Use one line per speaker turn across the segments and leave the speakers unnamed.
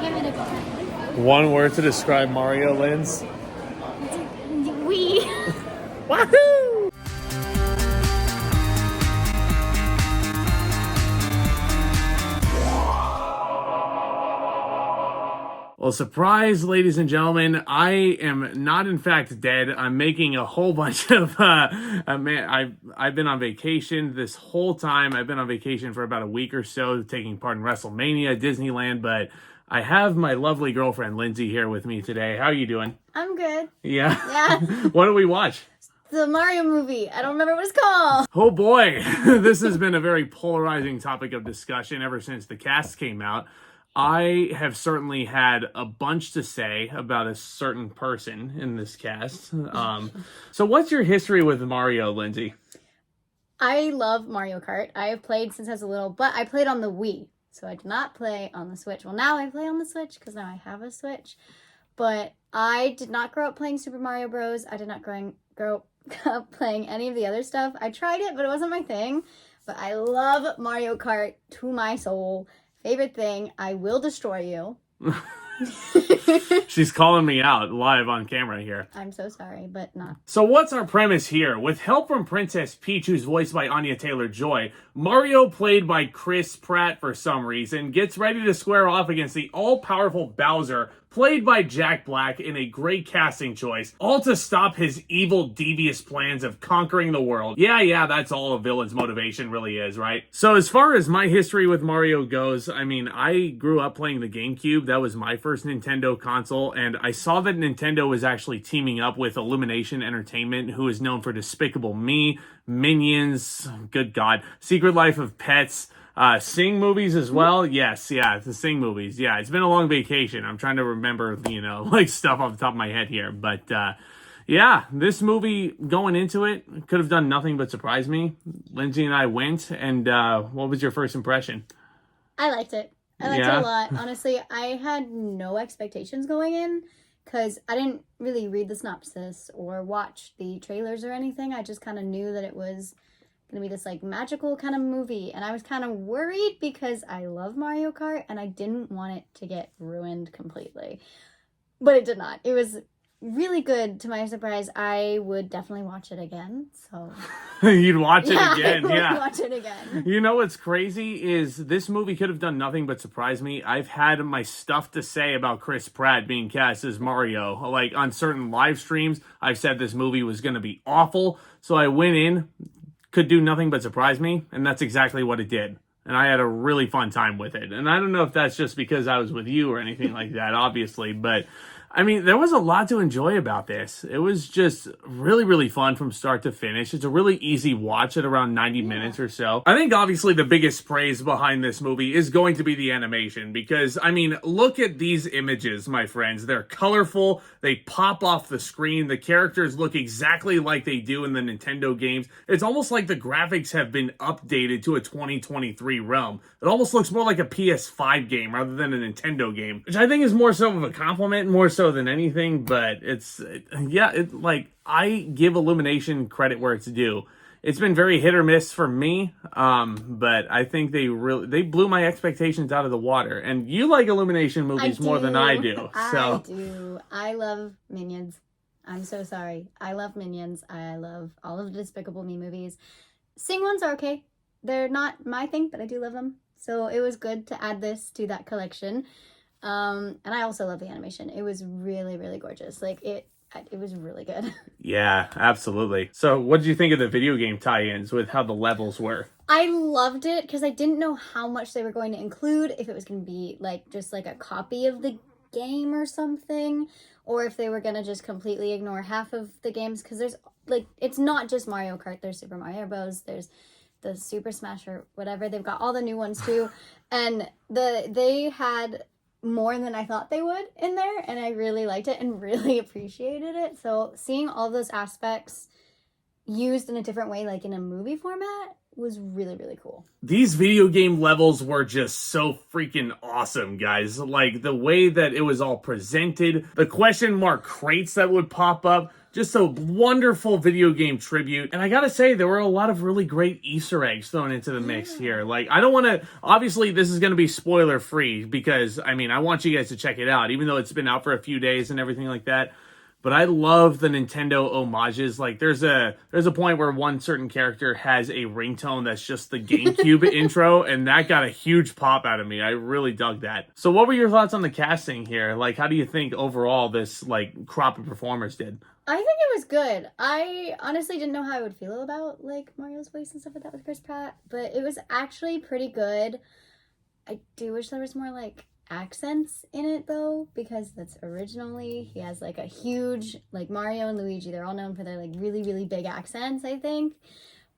Give it a go.
One word to describe Mario, Linz.
We.
Wahoo! Well, surprise, ladies and gentlemen, I am not in fact dead. I'm making a whole bunch of, I've been on vacation this whole time. I've been on vacation for about a week or so, taking part in WrestleMania, Disneyland, but I have my lovely girlfriend, Lindsey, here with me today. How are you doing?
I'm good.
Yeah?
Yeah.
What do we watch?
The Mario movie. I don't remember what it's called.
Oh boy, this has been a very polarizing topic of discussion ever since the cast came out. I have certainly had a bunch to say about a certain person in this cast. So what's your history with Mario, Lindsey?
I love Mario Kart. I have played since I was little, but I played on the Wii. So I did not play on the Switch. Well, now I play on the Switch because now I have a Switch. But I did not grow up playing Super Mario Bros. I did not grow up playing any of the other stuff. I tried it, but it wasn't my thing. But I love Mario Kart to my soul. Favorite thing, I will destroy you.
She's calling me out live on camera here.
I'm so sorry, but not.
So what's our premise here? With help from Princess Peach, who's voiced by Anya Taylor-Joy, Mario, played by Chris Pratt for some reason, gets ready to square off against the all-powerful Bowser, played by Jack Black, in a great casting choice, all to stop his evil, devious plans of conquering the world. Yeah, that's all a villain's motivation really is, right? So as far as my history with Mario goes, I mean, I grew up playing the GameCube. That was my first Nintendo console, and I saw that Nintendo was actually teaming up with Illumination Entertainment, who is known for Despicable Me, Minions, good God, Secret Life of Pets, Sing movies as well. Yes, the Sing movies. Yeah, it's been a long vacation. I'm trying to remember, like stuff off the top of my head here. But yeah, this movie, going into it, could have done nothing but surprise me. Lindsey and I went, and what was your first impression?
I liked it. I liked it a lot. Honestly, I had no expectations going in because I didn't really read the synopsis or watch the trailers or anything. I just kind of knew that it was going to be this like magical kind of movie, and I was kind of worried because I love Mario Kart and I didn't want it to get ruined completely, but it did not. It was really good. To my surprise, I would definitely watch it again. So
you'd watch it again.
I would watch it again.
You know what's crazy is this movie could have done nothing but surprise me. I've had my stuff to say about Chris Pratt being cast as Mario. Like on certain live streams, I've said this movie was going to be awful, so I went in, could do nothing but surprise me, and that's exactly what it did. And I had a really fun time with it. And I don't know if that's just because I was with you or anything like that, obviously, but I mean, there was a lot to enjoy about this. It was just really, really fun from start to finish. It's a really easy watch at around 90 minutes or so. I think obviously the biggest praise behind this movie is going to be the animation because, I mean, look at these images, my friends. They're colorful. They pop off the screen. The characters look exactly like they do in the Nintendo games. It's almost like the graphics have been updated to a 2023 realm. It almost looks more like a PS5 game rather than a Nintendo game, which I think is more so of a compliment, more so than anything. But like I give Illumination credit where it's due. It's been very hit or miss for me, but I think they blew my expectations out of the water. And you like Illumination movies more than I do.
I do. I love Minions. I'm so sorry. I love Minions. I love all of the Despicable Me movies. Sing ones are okay. They're not my thing, but I do love them. So it was good to add this to that collection. And I also love the animation. It was really, really gorgeous. Like it was really good.
Yeah, absolutely. So what did you think of the video game tie-ins with how the levels were?
I loved it because I didn't know how much they were going to include, if it was going to be like just like a copy of the game or something, or if they were going to just completely ignore half of the games, because there's like, it's not just Mario Kart. There's Super Mario Bros. There's the Super Smash or whatever. They've got all the new ones too. And they had more than I thought they would in there, and I really liked it and really appreciated it. So seeing all those aspects used in a different way, like in a movie format, was really, really cool.
These video game levels were just so freaking awesome, guys. Like, the way that it was all presented, the question mark crates that would pop up, just a wonderful video game tribute. And I gotta say, there were a lot of really great Easter eggs thrown into the mix here. Like, I don't want to... Obviously, this is going to be spoiler-free because, I mean, I want you guys to check it out, even though it's been out for a few days and everything like that. But I love the Nintendo homages. Like, there's a point where one certain character has a ringtone that's just the GameCube intro, and that got a huge pop out of me. I really dug that. So what were your thoughts on the casting here? Like, how do you think overall this, like, crop of performers did?
I think it was good. I honestly didn't know how I would feel about, like, Mario's voice and stuff like that with Chris Pratt, but it was actually pretty good. I do wish there was more, like, accents in it, though, because that's originally, he has, like, a huge, like, Mario and Luigi, they're all known for their, like, really, really big accents, I think.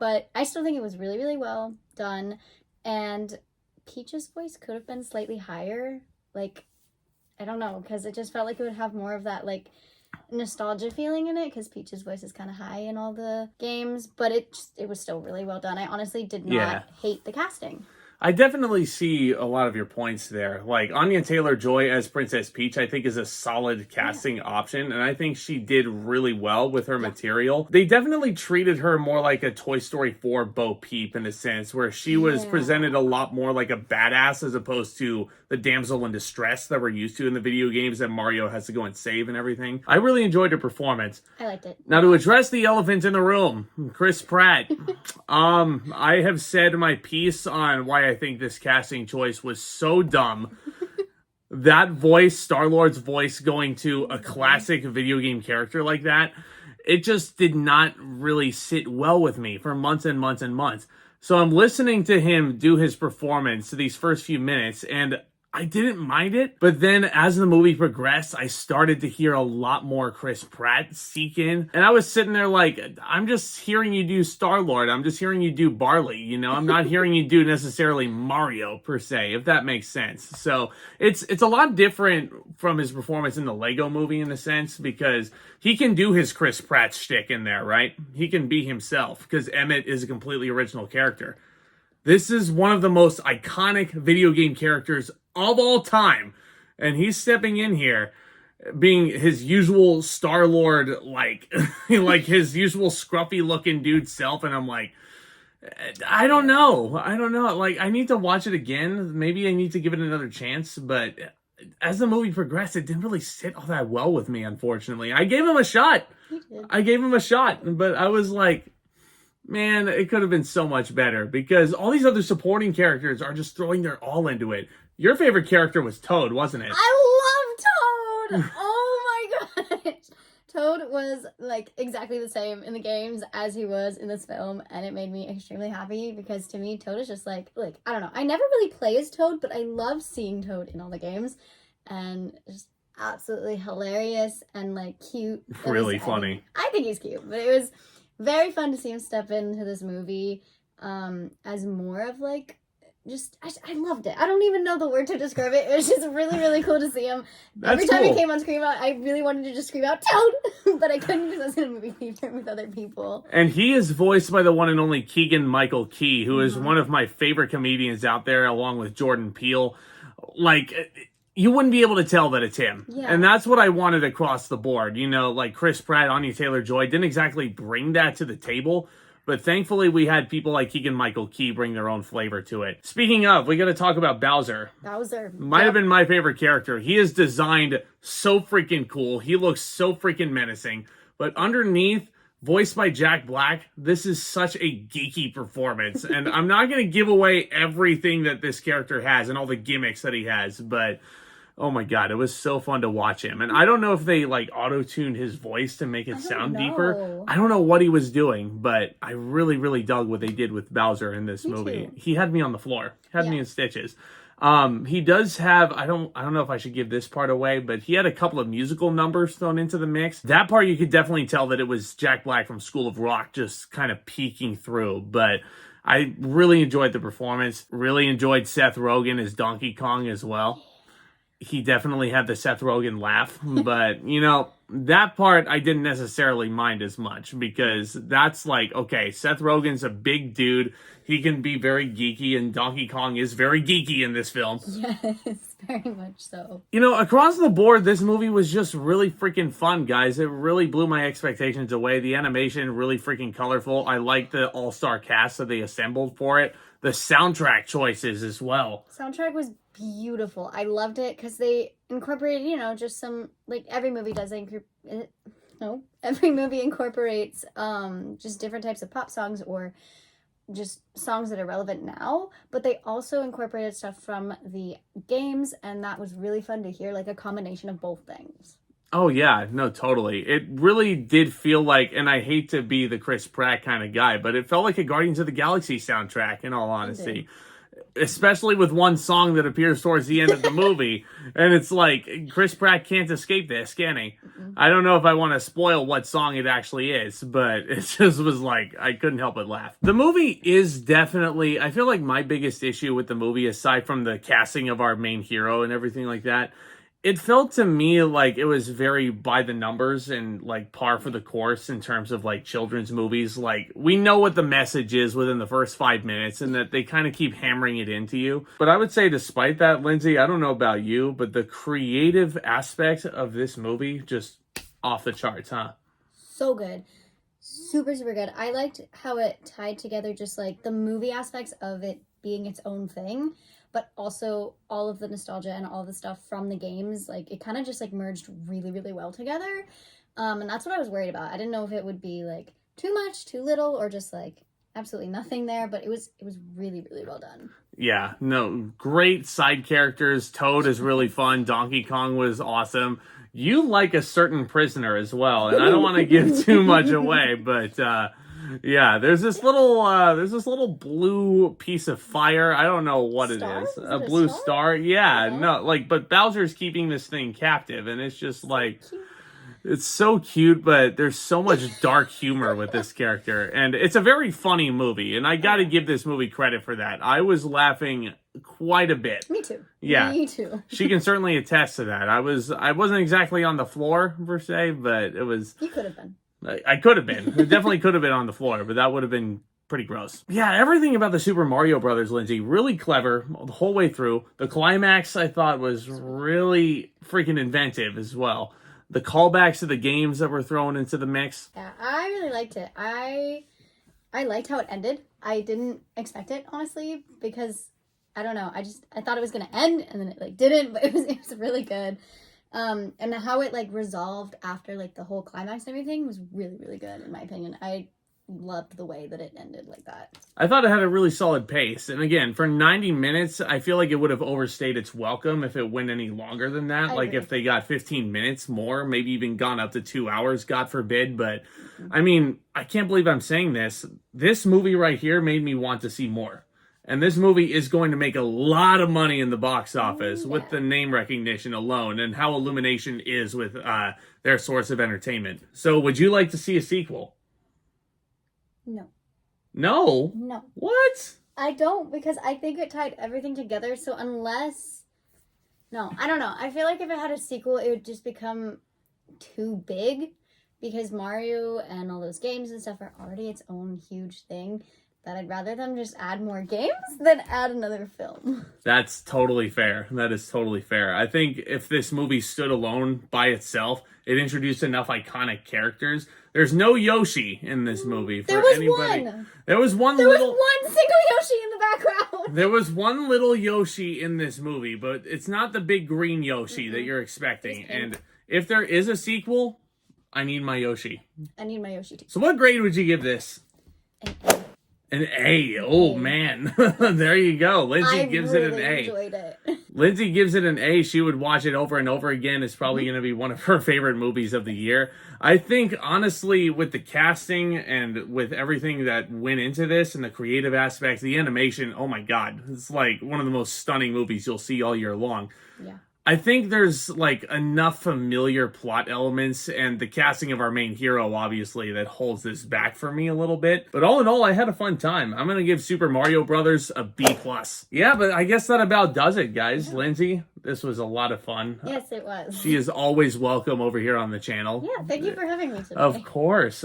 But I still think it was really, really well done, and Peach's voice could have been slightly higher. Like, I don't know, because it just felt like it would have more of that, like, nostalgia feeling in it, because Peach's voice is kind of high in all the games, but it was still really well done. I honestly did not hate the casting.
I definitely see a lot of your points there. Like, Anya Taylor-Joy as Princess Peach, I think, is a solid casting option, and I think she did really well with her material. They definitely treated her more like a Toy Story 4 Bo Peep, in a sense, where she was presented a lot more like a badass as opposed to the damsel in distress that we're used to in the video games that Mario has to go and save and everything. I really enjoyed her performance.
I liked it.
Now, to address the elephant in the room, Chris Pratt. I have said my piece on why I think this casting choice was so dumb. That voice, Star-Lord's voice, going to a classic video game character like that, it just did not really sit well with me for months and months and months. So I'm listening to him do his performance these first few minutes, and I didn't mind it, but then as the movie progressed, I started to hear a lot more Chris Pratt seek in, and I was sitting there like, I'm just hearing you do Star-Lord, I'm just hearing you do Barley, you know, I'm not hearing you do necessarily Mario, per se, if that makes sense. So, it's a lot different from his performance in the Lego movie, in a sense, because he can do his Chris Pratt shtick in there, right? He can be himself, because Emmett is a completely original character. This is one of the most iconic video game characters of all time, and he's stepping in here being his usual Star-Lord, like like his usual scruffy looking dude self, and I'm like, I don't know, like, I need to watch it again, maybe I need to give it another chance, but as the movie progressed, it didn't really sit all that well with me, unfortunately. I gave him a shot, but I was like, man, it could have been so much better, because all these other supporting characters are just throwing their all into it. Your favorite character was Toad, wasn't it?
I love Toad! Oh my gosh! Toad was, like, exactly the same in the games as he was in this film, and it made me extremely happy, because to me, Toad is just like, I don't know. I never really play as Toad, but I love seeing Toad in all the games, and just absolutely hilarious and, like, cute.
Really funny.
I think he's cute, but it was very fun to see him step into this movie as more of, like, I loved it. I don't even know the word to describe it. It was just really, really cool to see him. Every time he came on screen, I really wanted to just scream out, Toad! But I couldn't because I was in a movie theater with other people.
And he is voiced by the one and only Keegan Michael Key, who is one of my favorite comedians out there, along with Jordan Peele. Like, you wouldn't be able to tell that it's him. Yeah. And that's what I wanted across the board. You know, like Chris Pratt, Anya Taylor-Joy didn't exactly bring that to the table, but thankfully we had people like Keegan Michael Key bring their own flavor to it. Speaking of, we got to talk about Bowser. Might have been my favorite character. He is designed so freaking cool. He looks so freaking menacing. But underneath, voiced by Jack Black, this is such a geeky performance. And I'm not going to give away everything that this character has and all the gimmicks that he has, but oh my god, it was so fun to watch him. And I don't know if they, like, auto-tuned his voice to make it sound deeper. I don't know what he was doing, but I really, really dug what they did with Bowser in this movie. Too. He had me on the floor. Had me in stitches. He does have, I don't know if I should give this part away, but he had a couple of musical numbers thrown into the mix. That part you could definitely tell that it was Jack Black from School of Rock just kind of peeking through, but I really enjoyed the performance. Really enjoyed Seth Rogen as Donkey Kong as well. he definitely had the Seth Rogen laugh, but you know, that part I didn't necessarily mind as much because that's like, okay, Seth Rogen's a big dude. He can be very geeky, and Donkey Kong is very geeky in this film.
Yes, very much so.
You know, across the board, this movie was just really freaking fun, guys. It really blew my expectations away. The animation, really freaking colorful. I like the all-star cast that they assembled for it. The soundtrack choices as well.
Soundtrack was beautiful. I loved it because they incorporated, you know, just some, like every movie does. Every movie incorporates just different types of pop songs or just songs that are relevant now, but they also incorporated stuff from the games, and that was really fun to hear, like a combination of both things.
Oh, yeah. No, totally. It really did feel like, and I hate to be the Chris Pratt kind of guy, but it felt like a Guardians of the Galaxy soundtrack, in all honesty. Especially with one song that appears towards the end of the movie. And it's like, Chris Pratt can't escape this, can he? Mm-mm. I don't know if I want to spoil what song it actually is, but it just was like, I couldn't help but laugh. The movie is definitely, I feel like my biggest issue with the movie, aside from the casting of our main hero and everything like that, it felt to me like it was very by the numbers and like par for the course in terms of like children's movies. Like, we know what the message is within the first 5 minutes and that they kind of keep hammering it into you. But I would say despite that, Lindsey, I don't know about you, but the creative aspect of this movie just off the charts, huh?
So good. Super, super good. I liked how it tied together just like the movie aspects of it being its own thing, but also all of the nostalgia and all the stuff from the games. Like, it kind of just like merged really, really well together. And that's what I was worried about. I didn't know if it would be like too much, too little, or just like absolutely nothing there, but it was really, really well done.
Yeah, no, great side characters. Toad is really fun. Donkey Kong was awesome. You like a certain prisoner as well, and I don't want to give too much away, but yeah, there's this little blue piece of fire. I don't know what
Star?
it is.
Is
A
it a
blue
star?
star? Yeah, no, like, but Bowser's keeping this thing captive, and it's just like, it's so cute, but there's so much dark humor with this character, and it's a very funny movie, and I gotta give this movie credit for that. I was laughing quite a bit.
Me too.
Yeah.
Me too.
She can certainly attest to that. I wasn't exactly on the floor, per se, but it was...
You could have been.
I could have been. It definitely could have been on the floor, but that would have been pretty gross. Yeah, everything about the Super Mario Brothers, Lindsey, really clever the whole way through. The climax, I thought, was really freaking inventive as well. The callbacks to the games that were thrown into the mix.
Yeah, I really liked it. I liked how it ended. I didn't expect it, honestly, because I don't know. I thought it was gonna end, and then it like didn't. But it was really good. And how it like resolved after like the whole climax and everything was really, really good in my opinion. I loved the way that it ended like that.
I thought it had a really solid pace. And again, for 90 minutes, I feel like it would have overstayed its welcome if it went any longer than that.
I
like
agree.
if they got 15 minutes more, maybe even gone up to 2 hours, God forbid. But I mean, I can't believe I'm saying this. This movie right here made me want to see more. And this movie is going to make a lot of money in the box office with the name recognition alone and how Illumination is with their source of entertainment. So would you like to see a sequel?
No.
No?
No.
What?
I don't, because I think it tied everything together. So unless... No, I don't know. I feel like if it had a sequel, it would just become too big. Because Mario and all those games and stuff are already its own huge thing. That I'd rather them just add more games than add another film.
That's totally fair. That is totally fair. I think if this movie stood alone by itself, it introduced enough iconic characters. There's no Yoshi in this movie.
There was one.
There was one
There
little...
was one single Yoshi in the background.
There was one little Yoshi in this movie, but it's not the big green Yoshi that you're expecting. And if there is a sequel, I need my Yoshi.
I need my Yoshi too.
So what grade would you give this?
An A.
An A. Oh, man. There you go. Lindsey gives it an A.
I really enjoyed it.
Lindsey gives it an A. She would watch it over and over again. It's probably going to be one of her favorite movies of the year. I think, honestly, with the casting and with everything that went into this and the creative aspects, the animation, oh my God. It's like one of the most stunning movies you'll see all year long.
Yeah.
I think there's like enough familiar plot elements and the casting of our main hero, obviously, that holds this back for me a little bit. But all in all, I had a fun time. I'm gonna give Super Mario Brothers a B+. Yeah, but I guess that about does it, guys. Yeah. Lindsey, this was a lot of fun.
Yes, it was.
She is always welcome over here on the channel.
Yeah, thank you for having me today.
Of course.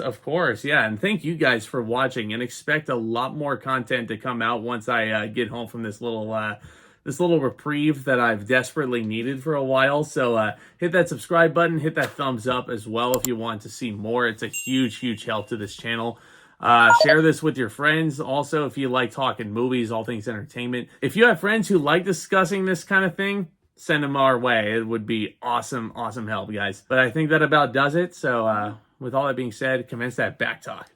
Yeah, and thank you guys for watching, and expect a lot more content to come out once I get home from this little reprieve that I've desperately needed for a while. So hit that subscribe button, hit that thumbs up as well if you want to see more. It's a huge help to this channel. Share this with your friends. Also, if you like talking movies, all things entertainment. If you have friends who like discussing this kind of thing, send them our way. It would be awesome help, guys. But I think that about does it. So with all that being said, commence that back talk.